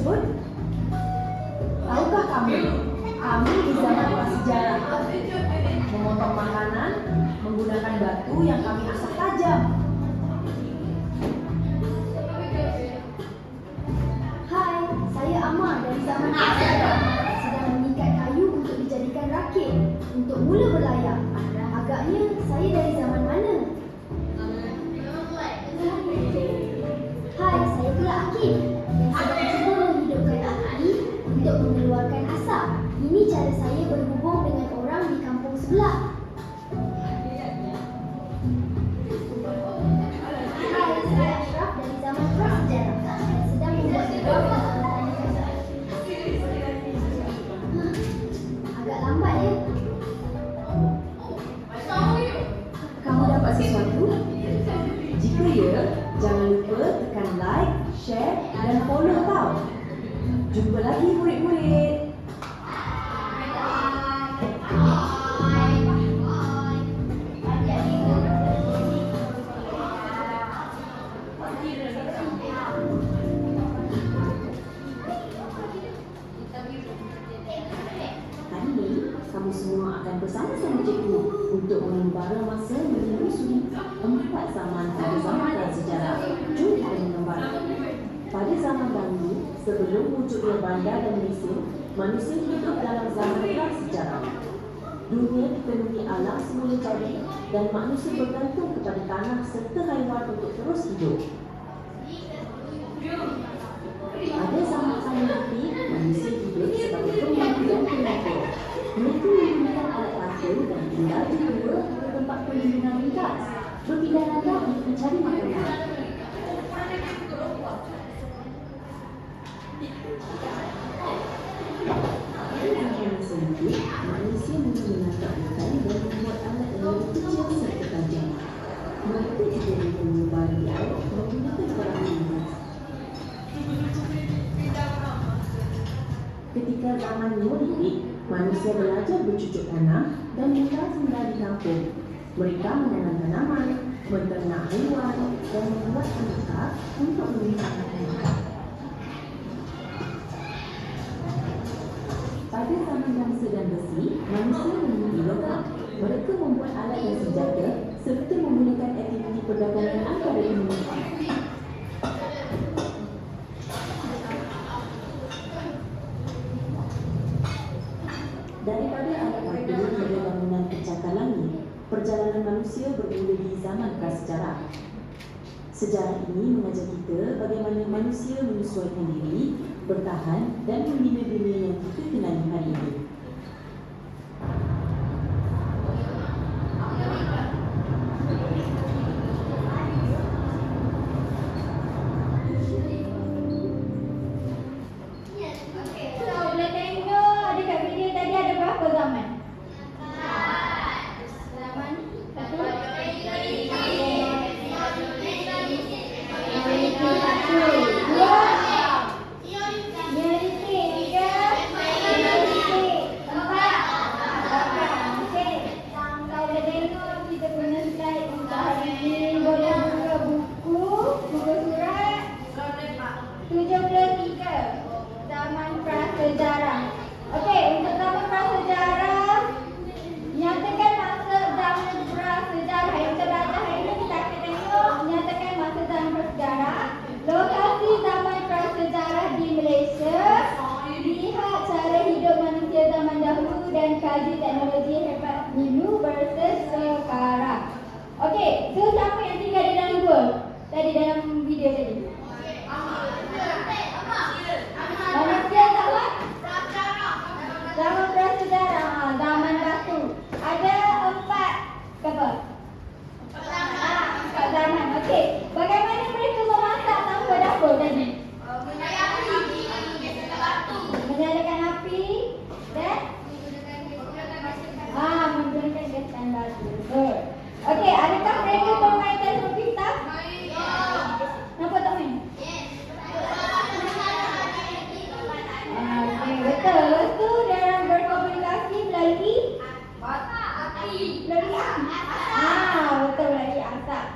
tersebut? Tahukah kamu, kami di zaman prasejarah memotong makanan menggunakan batu yang kami asap tajam. Hai, saya Amar dari zaman prasejarah, sedang mengikat kayu untuk dijadikan rakit untuk mula berlayar. Agaknya saya dari zaman mana? Hai, saya pula Akif yang sedang cuba menghidupkan api untuk mengeluarkan asap. Ini cara saya berhubung dengan orang di kampung sebelah. Hai, saya Ashraf dari zaman prasejarah dan sedang membuat gedung untuk bertani. Agak lambat ya. Kamu dapat sesuatu? Jika ya, jangan lupa tekan like, share dan follow tau. Jumpa lagi murid-murid. Hari ini, kamu semua akan bersama-sama cikgu untuk mengembara masa menelusuri 4 zaman pada zaman prasejarah. Jom kita mengembara. Pada zaman dahulu, sebelum wujudnya bandar dan mesin, manusia hidup dalam zaman prasejarah. Dunia dipenuhi alam semula jadi dan manusia bergantung kepada tanah serta haiwan untuk terus hidup. Pada zaman Paleolitik, manusia hidup sebagai pemburu dan penyakit. Mereka menggunakan alat pakai dan tinggal di gua atau tempat perlindungan ringkas, berpindah ragam untuk mencari makanan. Pada zaman Mesolithik, manusia mula menangkap ikan dan membuat alat yang lebih kecil serta tajam. Mereka juga boleh menyebar di air menggunakan perahu lintas. Ketika zaman Neolitik, manusia belajar bercucuk tanah dan tinggal di kampung. Mereka menanam tanaman, menternak haiwan dan membuat aneka untuk menyimpan makanan. Pada zaman bangsa dan besi, manusia menemui logam. Mereka membuat alat dan senjata serta menggunakan aktiviti perdagangan antara komuniti. Daripada alat batu hingga bangunan pencakar langit, perjalanan manusia bermula di zaman prasejarah. Sejarah ini mengajar kita bagaimana manusia menyesuaikan diri, bertahan dan membina dunia yang kita kenali hari ini. Boleh tengok dekat video tadi ada berapa zaman? Zaman satu. Neolitik, tiga. Neolitik, empat. Okey. Kalau boleh tengok kita punya slide untuk hari ini, boleh buka buku surat 73. Zaman prasejarah. Okey, untuk zaman prasejarah, nyatakan masa zaman prasejarah. Yang kita belajar hari ini kita akan tengok nyatakan masa zaman prasejarah. Lokasi zaman prasejarah di Malaysia. Lihat cara hidup manusia zaman dahulu dan kaji teknologi hebat dulu versus sekarang. Okey, so siapa yang tinggal di dalam gua? Tadi dalam video tadi. Manusia zaman prasejarah, zaman batu. Ada 4 apa? 4 zaman. Okey. Bagaimana mereka memasak tanpa dapur tadi? Menyalakan api dan menggunakan gas dan batu. Good. Okey, adakah mereka bermain telefon pintar? Nampak tak main? Okey, betul. Lepas tu dia orang berkomunikasi melalui api. Melalui api. Betul, melalui asap.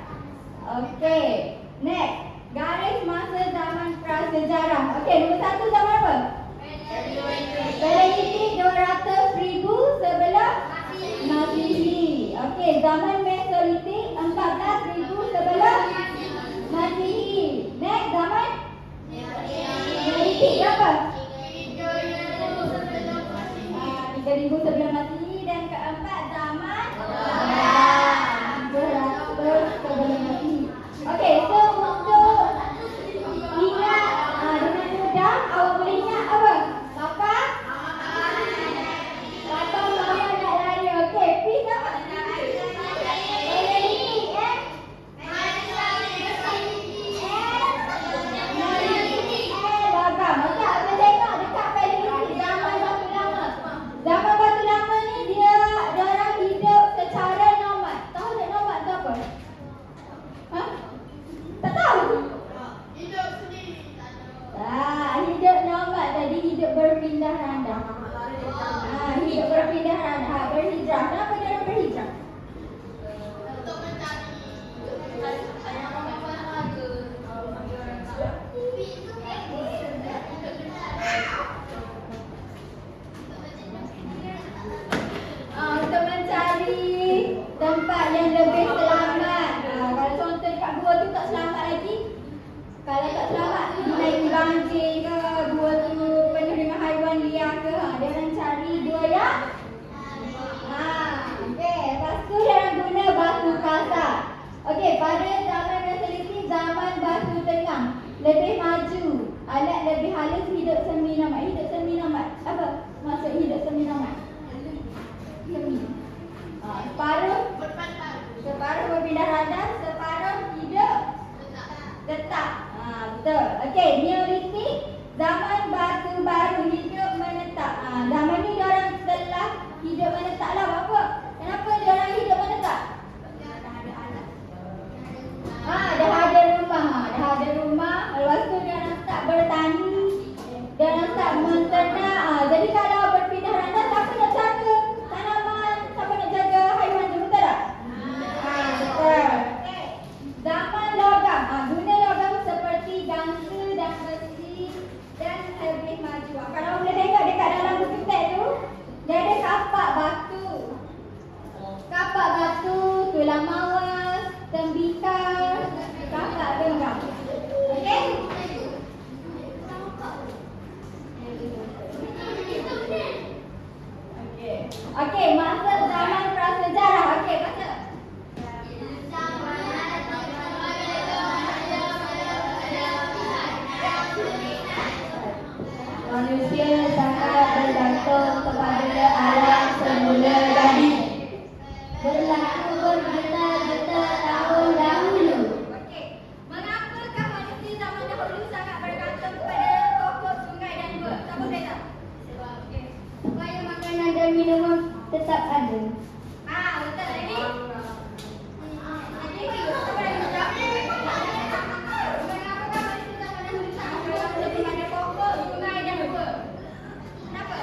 Okey. Next. Garis masa zaman prasejarah. Okey, nombor 1 zaman apa? Paleolitik 200,000 sebelum Masihi. Okey, zaman Mesolitik 14,000 sebelum Masihi. Next, zaman Neolitik berapa? 3,000 sebelum Masihi. Dan keempat, zaman 200 sebelum Masihi. Okey, so untuk ingat dengan mudah, awak boleh ingat apa? Kapal? Kapal maya nak lari. Okey, please apa? Paleolitik, logam. Okey, apa tengok dekat paleolitik zaman batu lama. Zaman batu lama ni dia orang hidup secara nomad. Tahu tak nomad tu apa? Ha? Tak tahu? Hidup nomad tadi, hidup berpindah randah. Hidup berpindah randah, berhijrah. Kenapa dia orang berhijrah? Untuk mencari tempat yang lebih selamat. Kalau contoh dekat gua tu tak selamat lagi. Kalau tak selamat, dinaiki banjir ke, gua tu penuh dengan haiwan liar ke, dia orang cari gua yang okey, lepas tu dia orang guna batu kasar. Okey, pada zaman Mesolitik, zaman batu tengah, lebih maju, alat lebih halus, hidup semi nomad. Hidup semi nomad apa maksud hidup semi nomad? Semi. Separuh berpindah randah, separuh hidup tetap. Betul. Okey, Neolitik, zaman batu baru, hidup menetap. Zaman ni diorang telah hidup menetap lah. Apa? Kenapa diorang hidup menetap? Dah ada rumah. Dah ada rumah. Lepas tu diorang start bertani. Diorang start menternak. Jadi kalau berpindah randah, siapa nak jaga tanaman? Siapa nak jaga haiwan tu? Betul tak? Betul. Zaman logam. Guna logam seperti gangsa dan besi dan lebih maju. Kalau boleh tengok dekat dalam buku teks tu, dia ada kapak batu. Kapak batu, tulang mawas, tembikar, kapak genggam. Okey? Okey, masa zaman prasejarah. Okey, baca. Manusia sangat bergantung kepada alam semula jadi. Berlaku berjuta-juta tahun dahulu. Okey, mengapakah manusia zaman dahulu sangat bergantung kepada pokok, sungai dan gua? Siapa boleh tahu? Supaya makanan dan minuman tetap ada. Betul. Lagi? Siapa lagi tahu? Mengapakah manusia zaman dahulu sangat bergantung kepada pokok, sungai dan gua? Kenapa?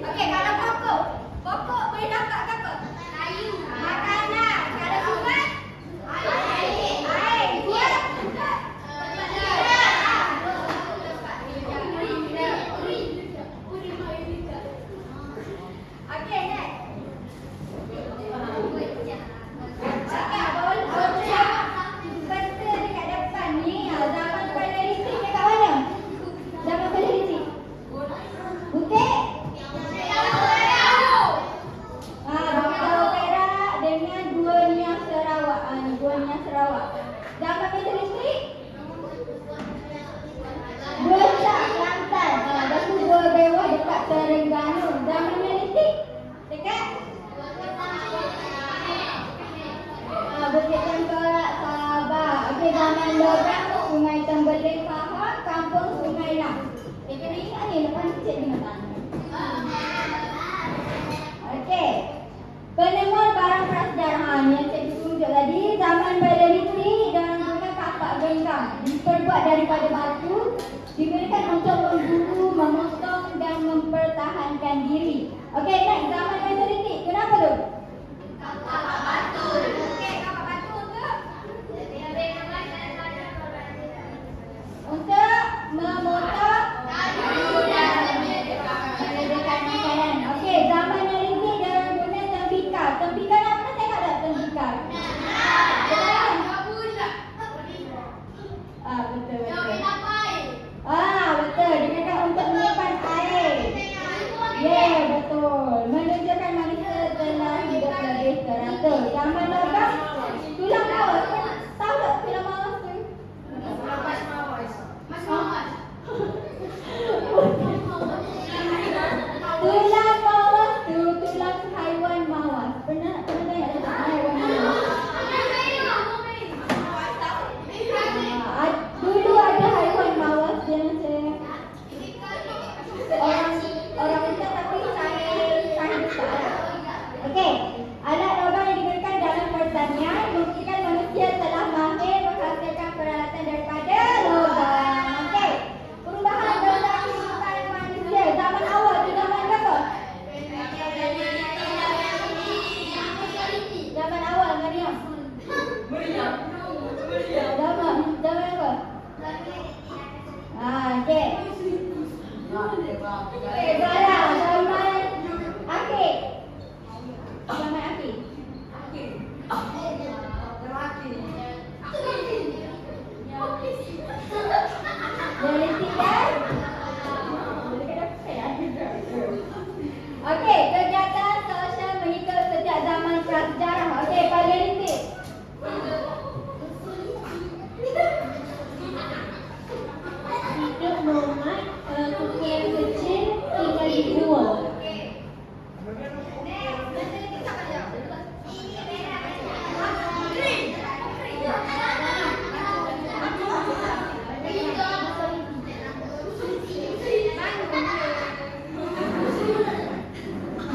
Okey, kalau pokok boleh dapat apa? Kayu. Makanan. Kalau sungai? Air. Gua? Okey, next. Peta dekat depan ni, zaman paleolitik dekat mana? Zaman paleolitik. Bukit? Bukit Perak dengan Gua Nias Sarawak. Gua Nias Sarawak. Zaman Mesolitik? Gua Cak, Kelantan. Lepas tu Gua Bewah dekat Terengganu. Zaman Neolitik? Dekat? Bukit Tengkorak, Sabah. Okey, zaman logam, Sungai Tembeling, Pahang, Kampung Sungai Lam. Kena ingat ni, lepas ni cik dengan tanya. Okey. Penemuan barang prasejarah ni yang cikgu tunjuk tadi, zaman paleolitik dan guna kapak genggam. Diperbuat daripada batu, digunakan untuk memburu, memotong dan mempertahankan diri. Okey, next, zaman mesolitik. Kenapa tu? Kapak batu. Okey, alat logam yang digunakan dalam pertanian membuktikan manusia telah mahir menghasilkan peralatan daripada logam. Okey, perubahan dalam kehidupan manusia zaman awal tu zaman berapa? Zaman awal, Mariam. Zaman apa? Okey. Salah, zaman akhir. Zaman akhir. Neolitik kan? Okey, kegiatan sosial mengikut sejak zaman prasejarah. Okey, paleolitik. Hidup nomad, kumpulan kecil tinggal di gua.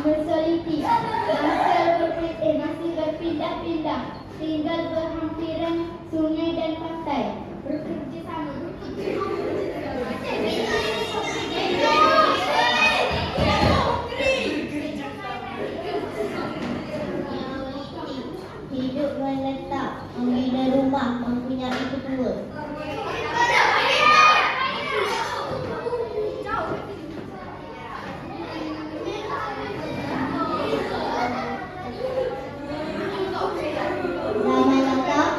Mesoliti masih berpindah-pindah, tinggal berhampiran sungai dan pantai, bekerja sama. Hidup menetap, membina rumah, mempunyai ketua. Zaman lengkap,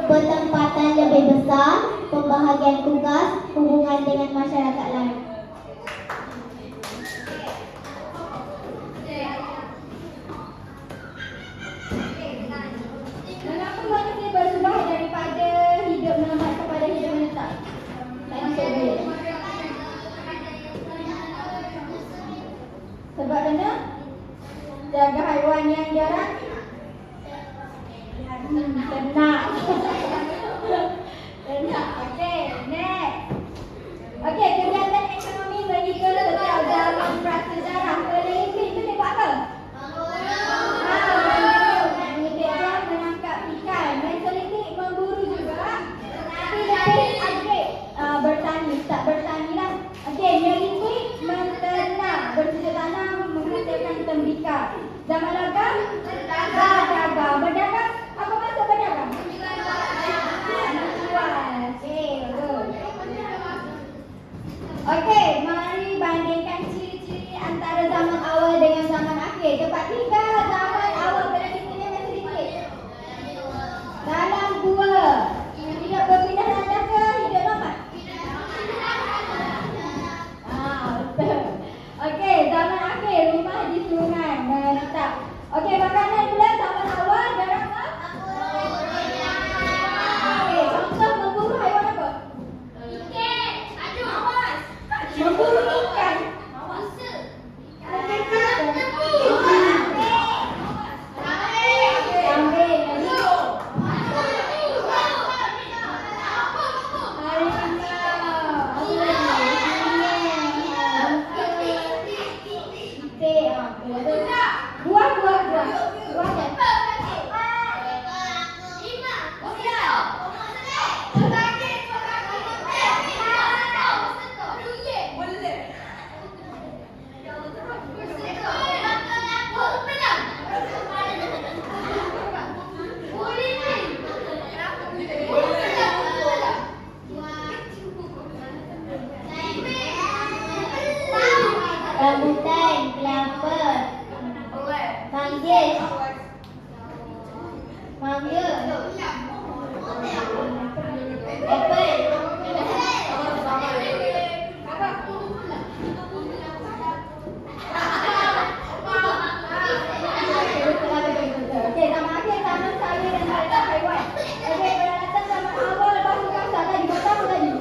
penempatan lebih besar, pembahagian tugas, hubungan dengan masyarakat lain. Mengapa manusia berubah daripada hidup nomad kepada hidup menetap? Tanya saya. Sebab mana? Jaga haiwan yang jarang. Ternak. Ternak. Okey, next. Okey, kegiatan ekonomi mengikut setiap zaman prasejarah. Paleolitik itu dia buat apa? Menangkap ikan. Mesolitik memburu juga. Tapi lebih upgrade. Bertani, tak bertani lah. Okey, Neolitik menternak, bercocok tanam, menghasilkan tembikar. Zaman logam berdagang. Berdagang, apa maksud berdagang? Menjual. Okey, bagus. Okey, mari bandingkan ciri-ciri antara zaman awal dengan zaman akhir. Tempat tinggal zaman awal berada di Mesolitik. Dalam gua. Tidak berpindah randah ke hidup nomad? Betul. Okey, zaman akhir rumah di sungai menetap. Okey, makanan pula zaman awal jarang ke? Okey, contoh memburu haiwan apa? Memburu ikan. Kambing. Rambutan, kelapa, manggis, mangga, apel. Okey, zaman akhir zaman saya dan harta haiwan. Okey, peralatan zaman awal lepas tu kasar tadi. Betul apa tadi?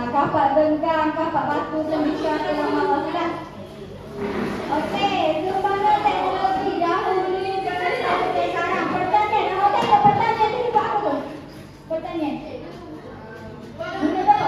Kapak genggam, kapak batu, tembikar, lama sudah. Okey, sumbangan teknologi dahulu sampai sekarang. Pertanian, awak tengok pertanian tu buat apa tu? Pertanian. Guna apa?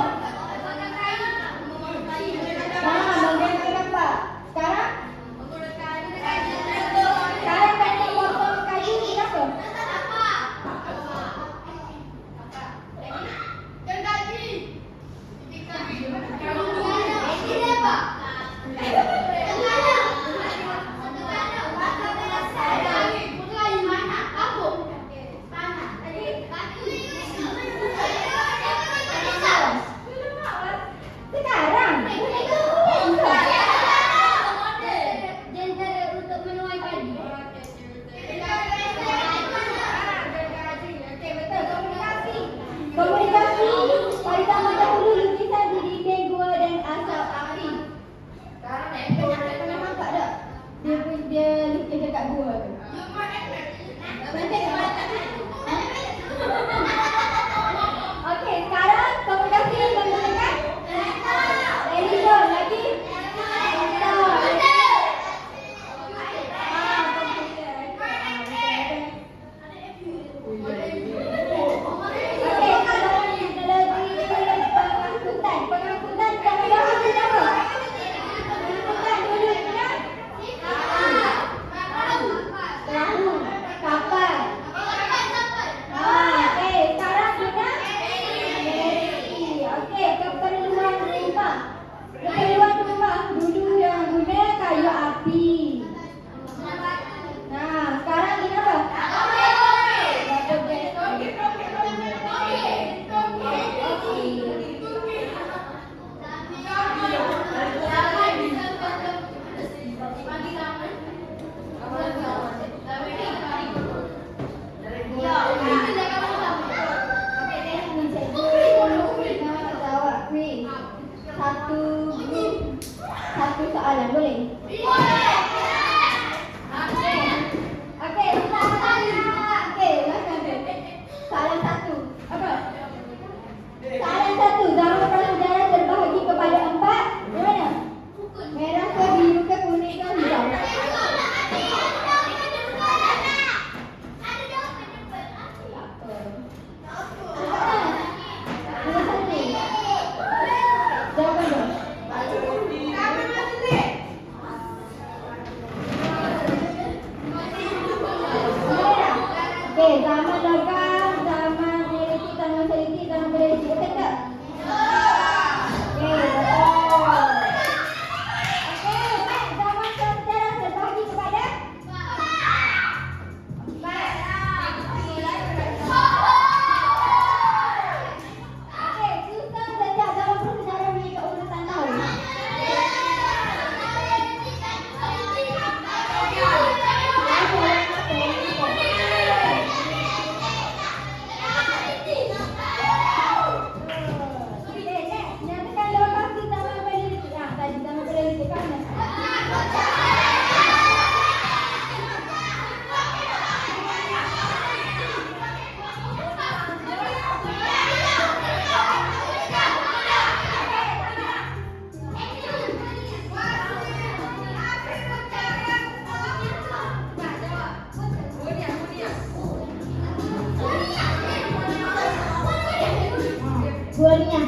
satu soalan, boleh? Okey, belakang tu. Soalan satu. Apa? Soalan satu. Zaman prasejarah terbahagi kepada 4. Di mana? Merah ke, biru ke, kuning ke, hijau? Okey, zaman logam, zaman dialektik, zaman selektif, zaman dialektik. Betul tak? Okey, betul. Okey, baik. Zaman prasejarah terbahagi kepada 4. Okey, susun sejak zaman prasejarah mengikut urutan tahun. Nyatakan lokasi zaman paleolitik. Tadi zaman paleolitik kan? Guanya.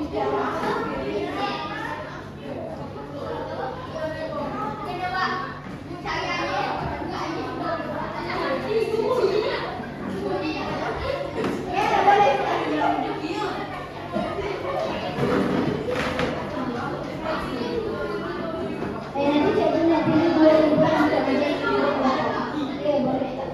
sejarah. Ya, boleh. Nanti cikgu nak pilih 2 untuk menjadi okey, boleh tak?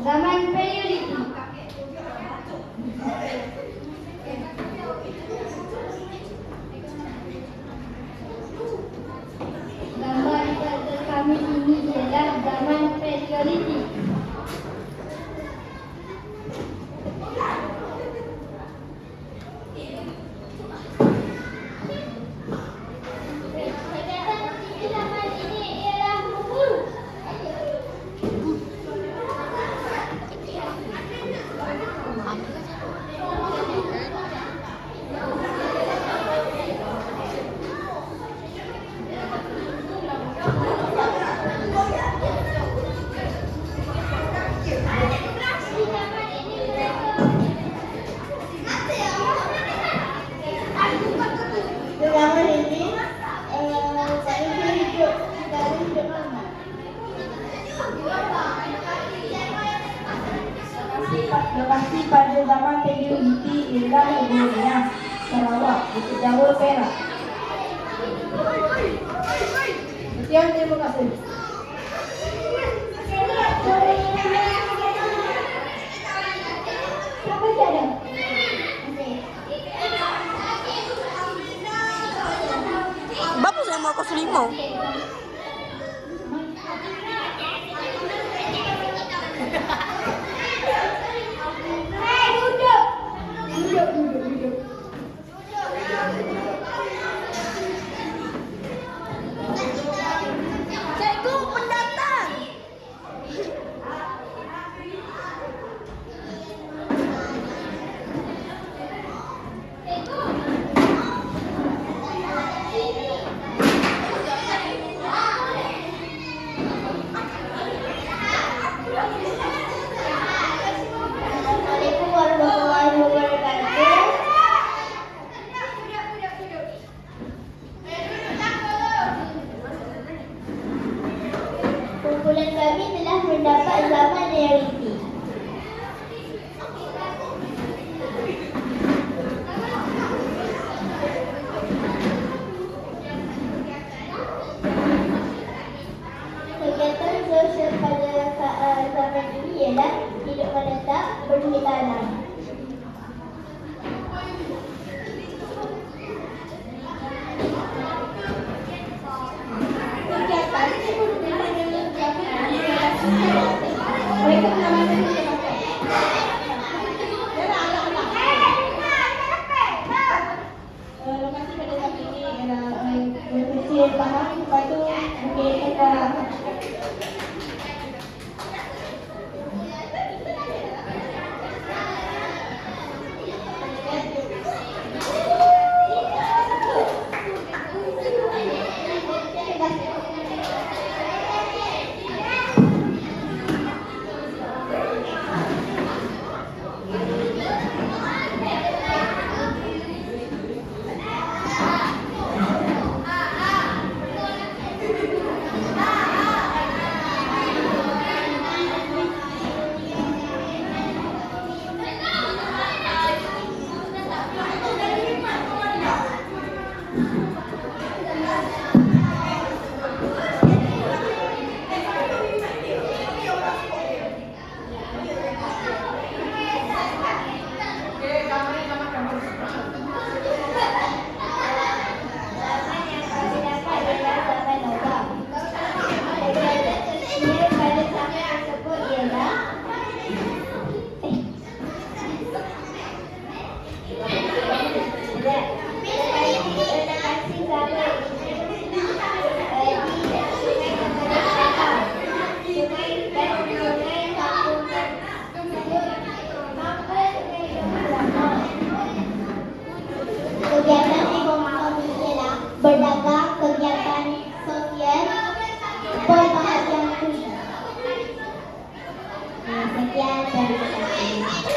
Zaman Paleolithic. Gambar pada kami ini ialah zaman Paleolithic. Zaman ini ialah memburu. Zaman ini manusia hidup dari hidup lama. Lokasi pada zaman Paleolithic ialah Indonesia, Sarawak, Bukit Jawa, Perak. Sekian, terima kasih. Siapa jadi? Berapa saya mau kos 5? Duduk. Cikgu pendatang. Assalamualaikum warahmatullahi wabarakatuh. Kumpulan kami telah mendapat zaman Neolitik. Kegiatan sosial pada zaman ini ialah hidup menetap, berbudi tanam. Kegiatan mereka menamakan Lokasi pada zaman ini ialah berpesir tanah, lepas tu bukit Kendara. sekian, terima kasih.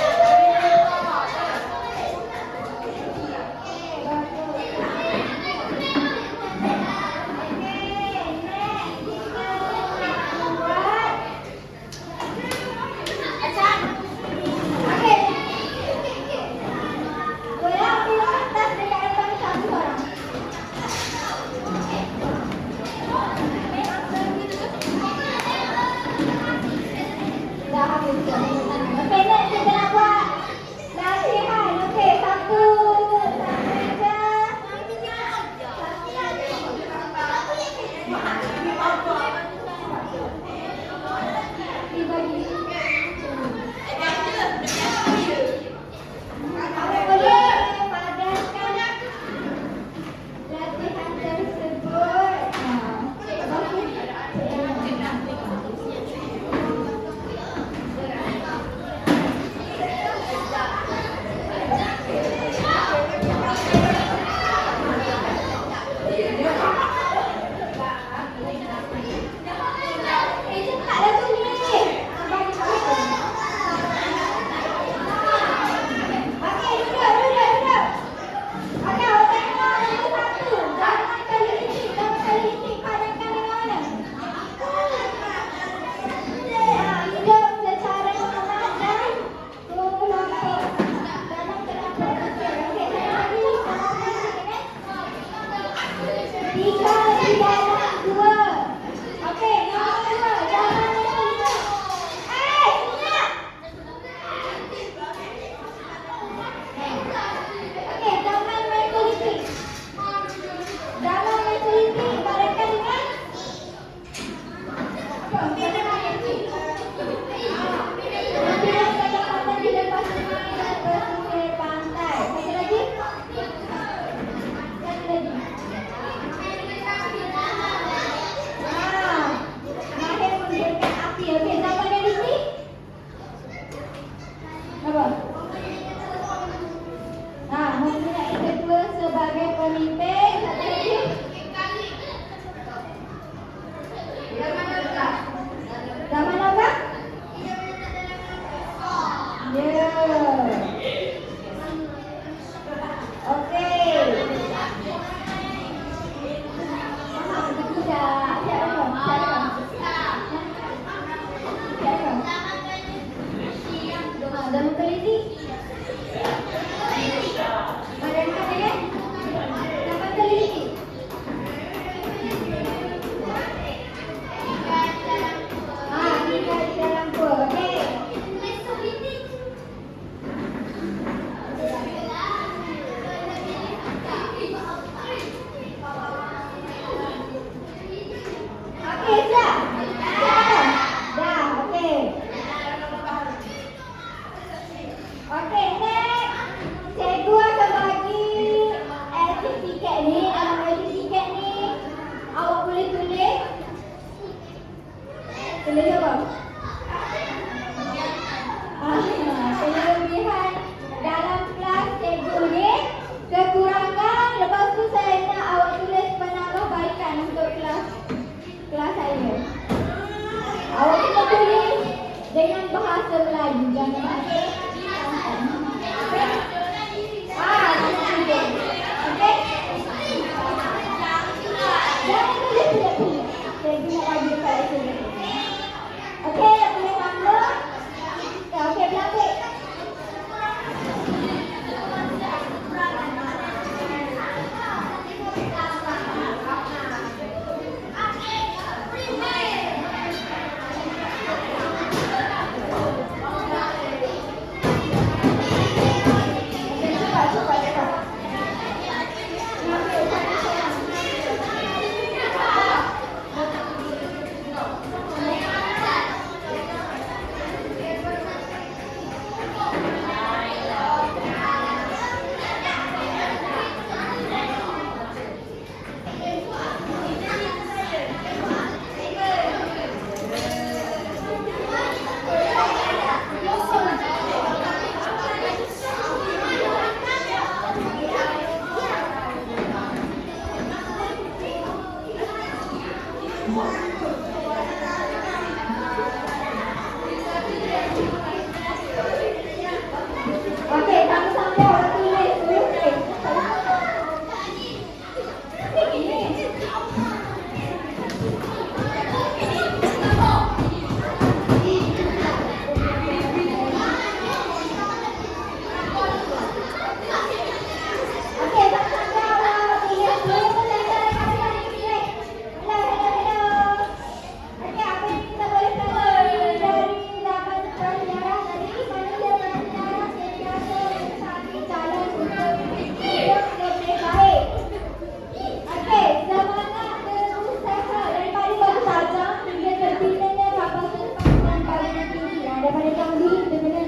dulu kita kena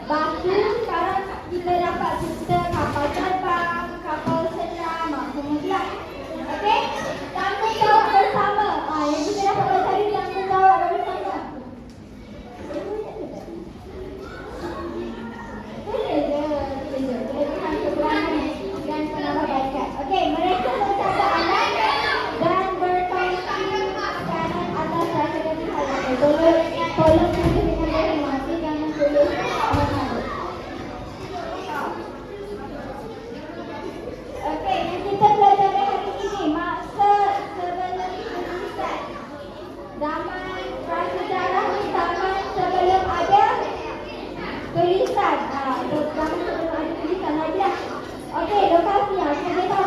batu. Sekarang kita dapat cerita kapal terbang, kapal selam, kemudian okey, tanggungjawab bersama. Yang kita dapat baca ni tanggungjawab bersama. Boleh je. Kelebihan kekurangan dan penambahbaikan. Okey, mereka mencatat alat dan berkongsi makanan atas rasa dan hal. Tolong tulis dengan berhati, jangan tulis mana-mana. Okey, yang kita pelajari hari ini maksud sebelum tulisan. Zaman prasejarah ni zaman sebelum ada tulisan. Zaman sebelum ada tulisan lagi lah. Okey, lokasi yang kita tahu